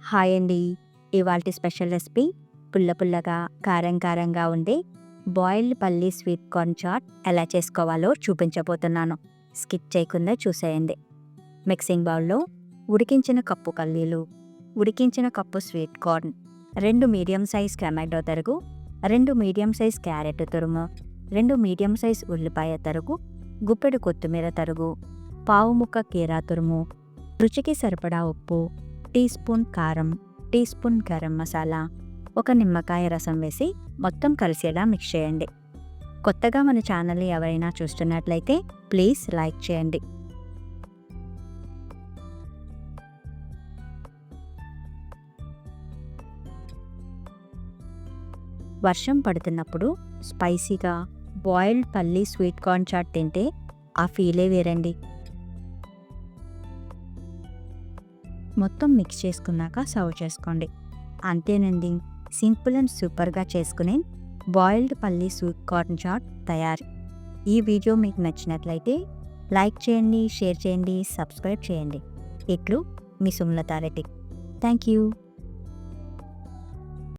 Hi అండి. ఇవాల్టి special recipe పుల్ల పుల్లగా, కారం కారంగా ఉండే బాయిల్డ్ పల్లీ స్వీట్ కార్న్ చాట్ ఎలా చేసుకోవాలో చూపించబోతున్నాను. స్కిప్ చేయకుండా చూసేయండి. మిక్సింగ్ బౌల్లో ఉడికించిన కప్పు పల్లీలు, ఉడికించిన cup sweet corn, 2 medium size tomato తరుగు, 2 మీడియం సైజ్ క్యారెట్ తురుము, 2 మీడియం సైజ్ ఉల్లిపాయ తరుగు, గుప్పెడు కొత్తిమీర తరుగు, పావు ముక్క కీరా తురుము, రుచికి సరిపడా ఉప్పు, టీ స్పూన్ కారం, టీ స్పూన్ గరం మసాలా, ఒక నిమ్మకాయ రసం వేసి మొత్తం కలిసేలా మిక్స్ చేయండి. కొత్తగా మన ఛానల్ని ఎవరైనా చూస్తున్నట్లయితే ప్లీజ్ లైక్ చేయండి. వర్షం పడుతున్నప్పుడు స్పైసీగా బాయిల్డ్ పల్లీ స్వీట్ కార్న్ చాట్ తింటే ఆ ఫీలే వేరండి. మొత్తం మిక్స్ చేసుకున్నాక సర్వ్ చేసుకోండి. అంతేనండి, సింపుల్ అండ్ సూపర్గా చేసుకునే బాయిల్డ్ పల్లీ స్వీట్ కార్న్ చాట్ తయారు. ఈ వీడియో మీకు నచ్చినట్లయితే లైక్ చేయండి, షేర్ చేయండి, సబ్స్క్రైబ్ చేయండి. ఇట్లు మీ సుమలత రెడ్డి. Thank you.